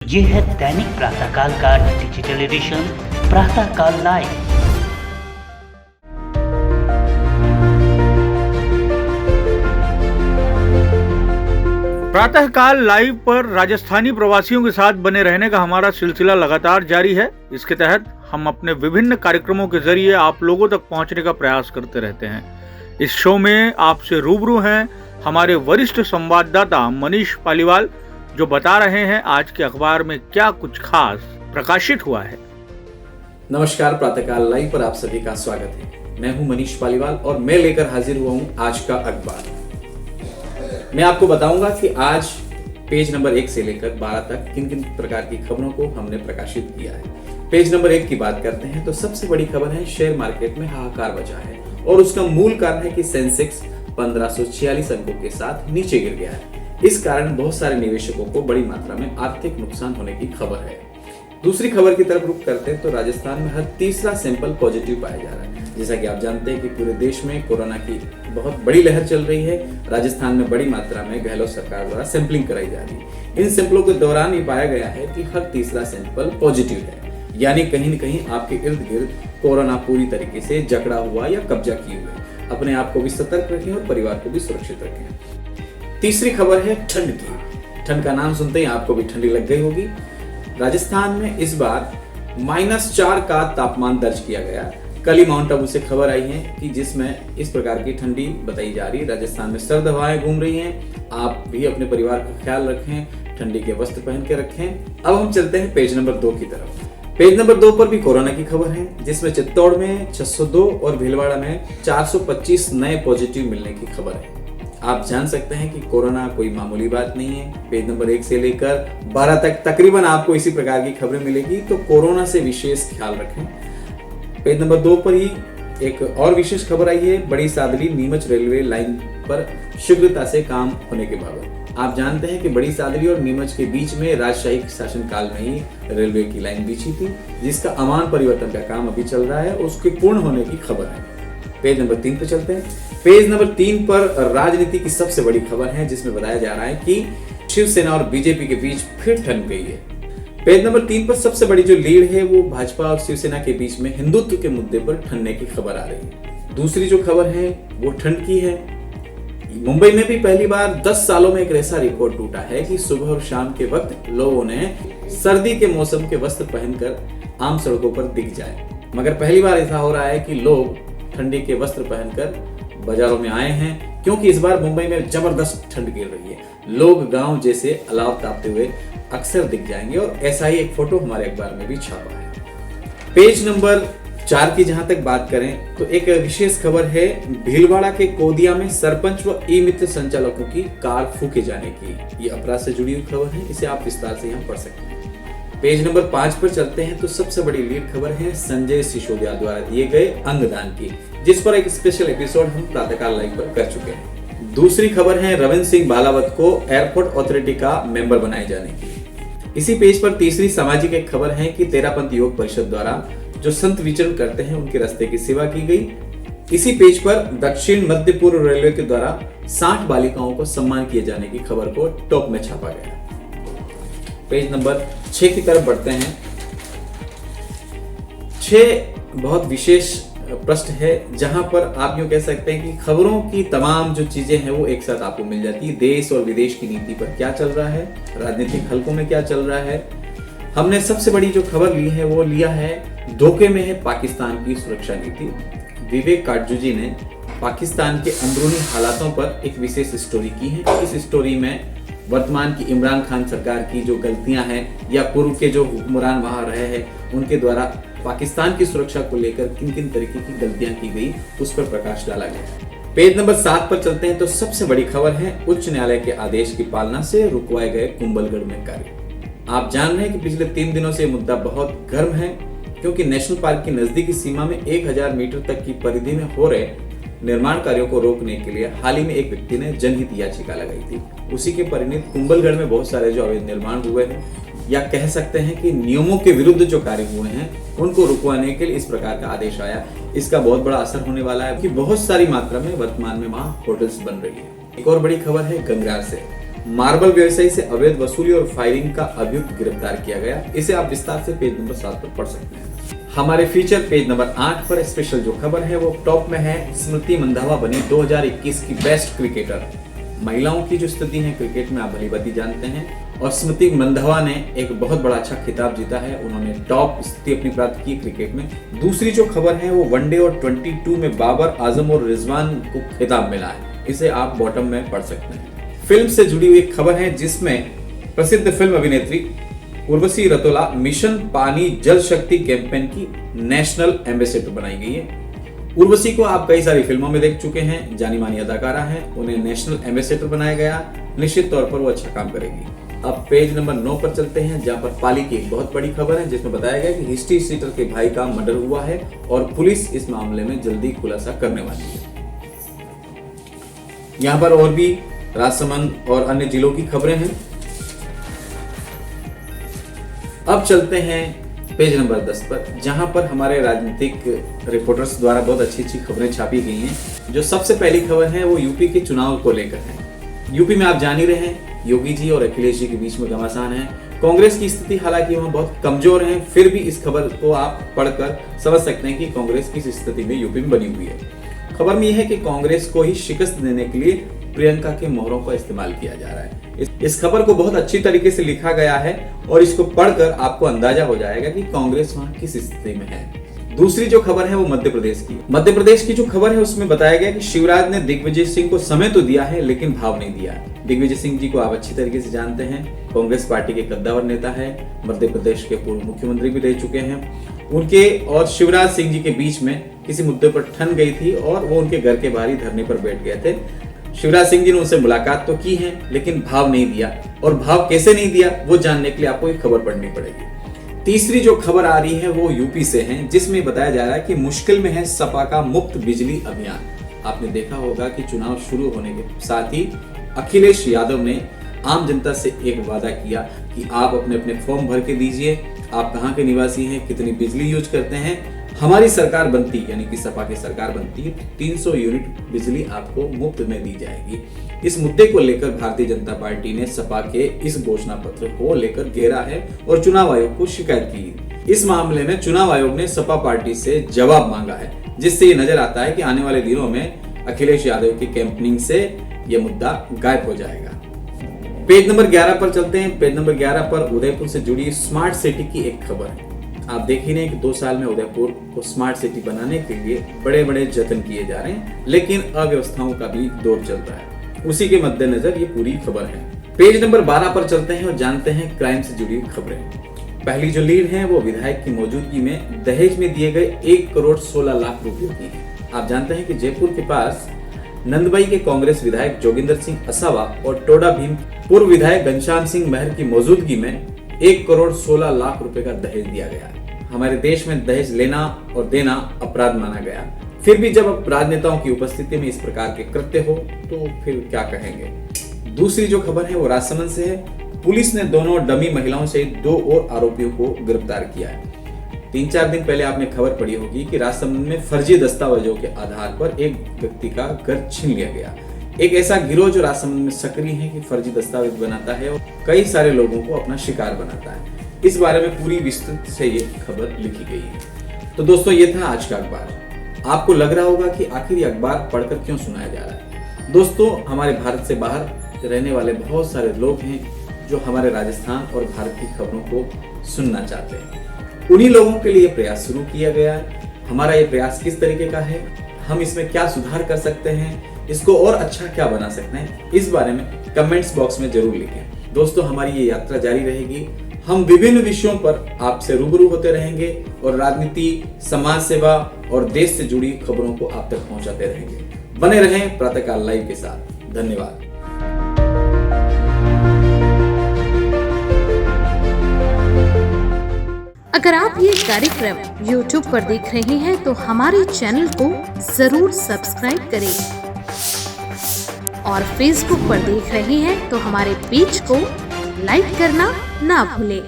ये है दैनिक प्रातःकाल का डिजिटल एडिशन प्रातःकाल लाइव। प्रातःकाल लाइव पर राजस्थानी प्रवासियों के साथ बने रहने का हमारा सिलसिला लगातार जारी है। इसके तहत हम अपने विभिन्न कार्यक्रमों के जरिए आप लोगों तक पहुंचने का प्रयास करते रहते हैं। इस शो में आपसे रूबरू हैं हमारे वरिष्ठ संवाददाता मनीष पालीवाल, जो बता रहे हैं आज के अखबार में क्या कुछ खास प्रकाशित हुआ है। नमस्कार, प्रातःकाल लाइव पर आप सभी का स्वागत है। मैं हूं मनीष पालीवाल और मैं लेकर हाजिर हुआ हूं आज का अखबार। मैं आपको बताऊंगा कि आज पेज नंबर 1 से लेकर 12 तक किन किन प्रकार की खबरों को हमने प्रकाशित किया है। पेज नंबर 1 की बात करते हैं तो सबसे बड़ी खबर है शेयर मार्केट में हाहाकार मचा है और उसका मूल कारण है कि सेंसेक्स 1546 अंकों के साथ नीचे गिर गया है। इस कारण बहुत सारे निवेशकों को बड़ी मात्रा में आर्थिक नुकसान होने की खबर है। दूसरी खबर की तरफ रुख करते हैं तो राजस्थान में हर तीसरा सैंपल पॉजिटिव पाया जा रहा है। जैसा कि आप जानते हैं कि पूरे देश में कोरोना की बहुत बड़ी लहर चल रही है। राजस्थान में बड़ी मात्रा में गहलोत सरकार द्वारा सैंपलिंग कराई जा रही है। इन सैंपलों के दौरान ये पाया गया है कि हर तीसरा सैंपल पॉजिटिव है, यानी कहीं न कहीं आपके इर्द गिर्द कोरोना पूरी तरीके से जकड़ा हुआ या कब्जा किए हुए। अपने आप को भी सतर्क रखें और परिवार को भी सुरक्षित रखें। तीसरी खबर है ठंड की। ठंड का नाम सुनते ही आपको भी ठंडी लग गई होगी। राजस्थान में इस बार -4 का तापमान दर्ज किया गया। कल ही माउंट आबू से खबर आई है कि जिसमें इस प्रकार की ठंडी बताई जा रही है। राजस्थान में सर्द हवाएं घूम रही हैं। आप भी अपने परिवार का ख्याल रखें, ठंडी के वस्त्र पहन के रखें। अब हम चलते हैं पेज नंबर 2 की तरफ। पेज नंबर 2 पर भी कोरोना की खबर है, जिसमें चित्तौड़ में 602 और भीलवाड़ा में 425 नए पॉजिटिव मिलने की खबर है। आप जान सकते हैं कि कोरोना कोई मामूली बात नहीं है। पेज नंबर 1 से लेकर 12 तक तकरीबन आपको इसी प्रकार की खबरें मिलेगी, तो कोरोना से विशेष ख्याल रखें। पेज नंबर 2 पर ही एक और विशेष खबर आई है, बड़ी सादली नीमच रेलवे लाइन पर शीघ्रता से काम होने के बाबत। आप जानते हैं कि बड़ी सादली और नीमच के बीच में राजशाही शासनकाल में ही रेलवे की लाइन बिछी थी, जिसका अमान परिवर्तन का काम अभी चल रहा है और उसके पूर्ण होने की खबर है। पेज नंबर 3 पर चलते हैं। पेज नंबर 3 पर राजनीति की सबसे बड़ी खबर है, जिसमें बताया जा रहा है कि शिवसेना और बीजेपी के बीच फिर ठन गई है। पेज नंबर 3 पर सबसे बड़ी जो लीड है वो भाजपा और शिवसेना के बीच में हिंदुत्व के मुद्दे पर ठनने की खबर आ रही है। दूसरी जो खबर है वो ठंड की है। मुंबई में भी पहली बार 10 सालों में एक ऐसा रिकॉर्ड टूटा है कि सुबह और शाम के वक्त लोगों ने सर्दी के मौसम के वस्त्र पहनकर आम सड़कों पर दिख जाए। मगर पहली बार ऐसा हो रहा है कि लोग ठंडी के वस्त्र पहनकर बाजारों में आए हैं, क्योंकि इस बार मुंबई में जबरदस्त ठंड गिर रही है। लोग गांव जैसे अलाव तापते हुए अक्सर दिख जाएंगे और ऐसा ही एक फोटो हमारे अखबार में भी छापा है। पेज नंबर 4 की जहां तक बात करें तो एक विशेष खबर है, भीलवाड़ा के कोदिया में सरपंच व ई मित्र संचालकों की कार फूके जाने की। ये अपराध से जुड़ी हुई खबर है, इसे आप विस्तार से यहाँ पढ़ सकते हैं। पेज नंबर 5 पर चलते हैं तो सबसे बड़ी लीड खबर है संजय सिसोदिया द्वारा दिए गए अंगदान की, जिस पर एक स्पेशल एपिसोड हम प्रातःकाल लाइव पर कर चुके हैं। दूसरी खबर है रविंद्र सिंह भालावत को एयरपोर्ट अथॉरिटी का मेंबर बनाए जाने की। इसी पेज पर तीसरी सामाजिक एक खबर है कि तेरापंथ योग परिषद द्वारा जो संत विचरण करते हैं उनके रास्ते की सेवा की गई। इसी पेज पर दक्षिण मध्य पूर्व रेलवे के द्वारा 60 बालिकाओं को सम्मान किए जाने की खबर को टॉप में छापा गया। पेज नंबर 6 की तरफ बढ़ते हैं। 6 बहुत विशेष पृष्ठ है, जहां पर आप यूं कह सकते हैं कि खबरों की तमाम जो चीजें हैं वो एक साथ आपको मिल जाती है। देश और विदेश की नीति पर क्या चल रहा है, राजनीतिक हलकों में क्या चल रहा है। हमने सबसे बड़ी जो खबर ली है वो लिया है धोखे में है पाकिस्तान की सुरक्षा नीति। विवेक काटजू जी ने पाकिस्तान के अंदरूनी हालातों पर एक विशेष स्टोरी की है। इस स्टोरी में वर्तमान की इमरान खान सरकार की जो गलतियां हैं या पूर्व के जो हुक्मरान वहां रहे हैं उनके द्वारा पाकिस्तान की सुरक्षा को लेकर किन किन तरीके की गलतियां की गई उस पर प्रकाश डाला गया। पेज नंबर 7 पर चलते हैं तो सबसे बड़ी खबर है उच्च न्यायालय के आदेश की पालना से रुकवाए गए कुंभलगढ़ में कार्य। आप जान रहे हैं कि पिछले 3 दिनों से मुद्दा बहुत गर्म है, क्योंकि नेशनल पार्क की नजदीकी सीमा में 1000 मीटर तक की परिधि में हो रहे निर्माण कार्यों को रोकने के लिए हाल ही में एक व्यक्ति ने जनहित याचिका लगाई थी। उसी के परिणित कुंभलगढ़ में बहुत सारे जो अवैध निर्माण हुए हैं, या कह सकते हैं कि नियमों के विरुद्ध जो कार्य हुए हैं उनको रुकवाने के लिए इस प्रकार का आदेश आया। इसका बहुत बड़ा असर होने वाला है कि बहुत सारी मात्रा में वर्तमान में वहां होटल्स बन रही है। एक और बड़ी खबर है गंगरार से। मार्बल व्यवसायी से अवैध वसूली और फायरिंग का अभियुक्त गिरफ्तार किया गया। इसे आप विस्तार से पेज नंबर 7 पर पढ़ सकते हैं। हमारे फीचर पेज नंबर 8 पर स्पेशल जो खबर है वो टॉप में है। स्मृति मंधावा बनी 2021 की बेस्ट क्रिकेटर। महिलाओं की जो स्थिति है क्रिकेट में आप भली भांति जानते हैं, और स्मृति मंधावा ने एक बहुत बड़ा अच्छा खिताब जीता है। उन्होंने टॉप स्थिति अपनी प्राप्त की क्रिकेट में। दूसरी जो खबर है वो वनडे और 22 में बाबर आजम और रिजवान को खिताब मिला है। इसे आप बॉटम में पढ़ सकते हैं। फिल्म से जुड़ी हुई खबर है जिसमें प्रसिद्ध फिल्म अभिनेत्री उर्वशी रतोला मिशन पानी जल शक्ति कैंपेन की नेशनल एम्बेसडर बनाई गई है। उर्वशी को आप कई सारी फिल्मों में देख चुके हैं, जानी मानी अदाकारा हैं, उन्हें नेशनल एम्बेसडर बनाया गया। निश्चित तौर पर वो अच्छा काम करेगी। अब पेज नंबर 9 पर चलते हैं, जहां पर पाली की एक बहुत बड़ी खबर है जिसमें बताया गया कि हिस्ट्री सीटर के भाई का मर्डर हुआ है और पुलिस इस मामले में जल्दी खुलासा करने वाली है। यहाँ पर और भी राजसमंद और अन्य जिलों की खबरें हैं। अब चलते हैं पेज नंबर 10 पर, जहां पर हमारे राजनीतिक रिपोर्टर्स द्वारा बहुत अच्छी अच्छी खबरें छापी गई हैं। जो सबसे पहली खबर है वो यूपी के चुनाव को लेकर है। यूपी में आप जान ही रहे हैं, योगी जी और अखिलेश जी के बीच में घमासान है। कांग्रेस की स्थिति हालांकि वहां बहुत कमजोर है, फिर भी इस खबर को आप पढ़कर समझ सकते हैं कि कांग्रेस किस स्थिति में यूपी में बनी हुई है। खबर में यह है कि कांग्रेस को ही शिकस्त देने के लिए प्रियंका के मोहरों का इस्तेमाल किया जा रहा है। इस खबर को बहुत अच्छी तरीके से लिखा गया है और इसको पढ़कर आपको अंदाजा हो जाएगा कि कांग्रेस वहां किस स्थिति में है। दूसरी जो खबर है वो मध्य प्रदेश की। मध्य प्रदेश की जो खबर है उसमें बताया गया कि शिवराज ने दिग्विजय सिंह को समय तो दिया है लेकिन भाव नहीं दिया। दिग्विजय सिंह जी को आप अच्छी तरीके से जानते हैं, कांग्रेस पार्टी के कद्दावर नेता है, मध्य प्रदेश के पूर्व मुख्यमंत्री भी रह चुके हैं। उनके और शिवराज सिंह जी के बीच में किसी मुद्दे पर ठन गई थी और वो उनके घर के बाहर ही धरने पर बैठ गए थे। शिवराज सिंह जी ने उनसे मुलाकात तो की है लेकिन भाव नहीं दिया, और भाव कैसे नहीं दिया वो जानने के लिए आपको एक खबर पढ़नी पड़ेगी। तीसरी जो खबर आ रही है वो यूपी से है, जिसमें बताया जा रहा है कि मुश्किल में है सपा का मुफ्त बिजली अभियान। आपने देखा होगा कि चुनाव शुरू होने के साथ ही अखिलेश यादव ने आम जनता से एक वादा किया कि आप अपने अपने फॉर्म भर के दीजिए, आप कहाँ के निवासी हैं, कितनी बिजली यूज करते हैं, हमारी सरकार बनती यानी कि सपा की सरकार बनती है 300 यूनिट बिजली आपको मुफ्त में दी जाएगी। इस मुद्दे को लेकर भारतीय जनता पार्टी ने सपा के इस घोषणा पत्र को लेकर घेरा है और चुनाव आयोग को शिकायत की। इस मामले में चुनाव आयोग ने सपा पार्टी से जवाब मांगा है, जिससे ये नजर आता है कि आने वाले दिनों में अखिलेश यादव की कैंपेनिंग से यह मुद्दा गायब हो जाएगा। पेज नंबर 11 पर चलते हैं। पेज नंबर 11 पर उदयपुर से जुड़ी स्मार्ट सिटी की एक खबर है। आप देख ही रहे हैं कि 2 साल में उदयपुर को स्मार्ट सिटी बनाने के लिए बड़े बड़े जतन किए जा रहे हैं, लेकिन अव्यवस्थाओं का भी दौर चल रहा है। उसी के मद्देनजर ये पूरी खबर है। पेज नंबर 12 पर चलते हैं और जानते हैं क्राइम से जुड़ी खबरें। पहली जो लीड है वो विधायक की मौजूदगी में दहेज में दिए गए 1 करोड़ 16 लाख रुपयों की है। आप जानते हैं कि जयपुर के पास नंदबाई के कांग्रेस विधायक जोगिंदर सिंह असावा और टोडा भीम पूर्व विधायक घनश्याम सिंह महर की मौजूदगी में 1 करोड़ 16 लाख रुपए का दहेज दिया गया। हमारे देश में दहेज लेना और देना अपराध माना गया, फिर भी जब राजनेताओं की उपस्थिति में इस प्रकार के कृत्य हो तो फिर क्या कहेंगे। दूसरी जो खबर है वो राजसमंद से है। पुलिस ने दोनों डमी महिलाओं सहित 2 और आरोपियों को गिरफ्तार किया है। 3-4 दिन पहले आपने खबर पढ़ी होगी कि राजसमंद में फर्जी दस्तावेजों के आधार पर एक व्यक्ति का घर छीन लिया गया। एक ऐसा गिरोह जो राजसमंद में सक्रिय है कि फर्जी दस्तावेज बनाता है और कई सारे लोगों को अपना शिकार बनाता है। इस बारे में पूरी विस्तृत से ये खबर लिखी गई है। तो दोस्तों ये था आज का अखबार। आपको लग रहा होगा कि आखिर ये अखबार पढ़कर क्यों सुनाया जा रहा है। दोस्तों हमारे भारत से बाहर रहने वाले बहुत सारे लोग हैं जो हमारे राजस्थान और भारत की खबरों को सुनना चाहते हैं। उन्हीं लोगों के लिए प्रयास शुरू किया गया है। हमारा ये प्रयास किस तरीके का है, हम इसमें क्या सुधार कर सकते हैं, इसको और अच्छा क्या बना सकते हैं, इस बारे में कमेंट्स बॉक्स में जरूर लिखें। दोस्तों हमारी ये यात्रा जारी रहेगी। हम विभिन्न विषयों पर आपसे रूबरू होते रहेंगे और राजनीति, समाज सेवा और देश से जुड़ी खबरों को आप तक पहुंचाते रहेंगे। बने रहें प्रातःकाल लाइव के साथ। धन्यवाद। अगर आप ये कार्यक्रम YouTube पर देख रहे हैं तो हमारे चैनल को जरूर सब्सक्राइब करें और Facebook पर देख रहे हैं तो हमारे पेज को लाइक करना ना भूलें।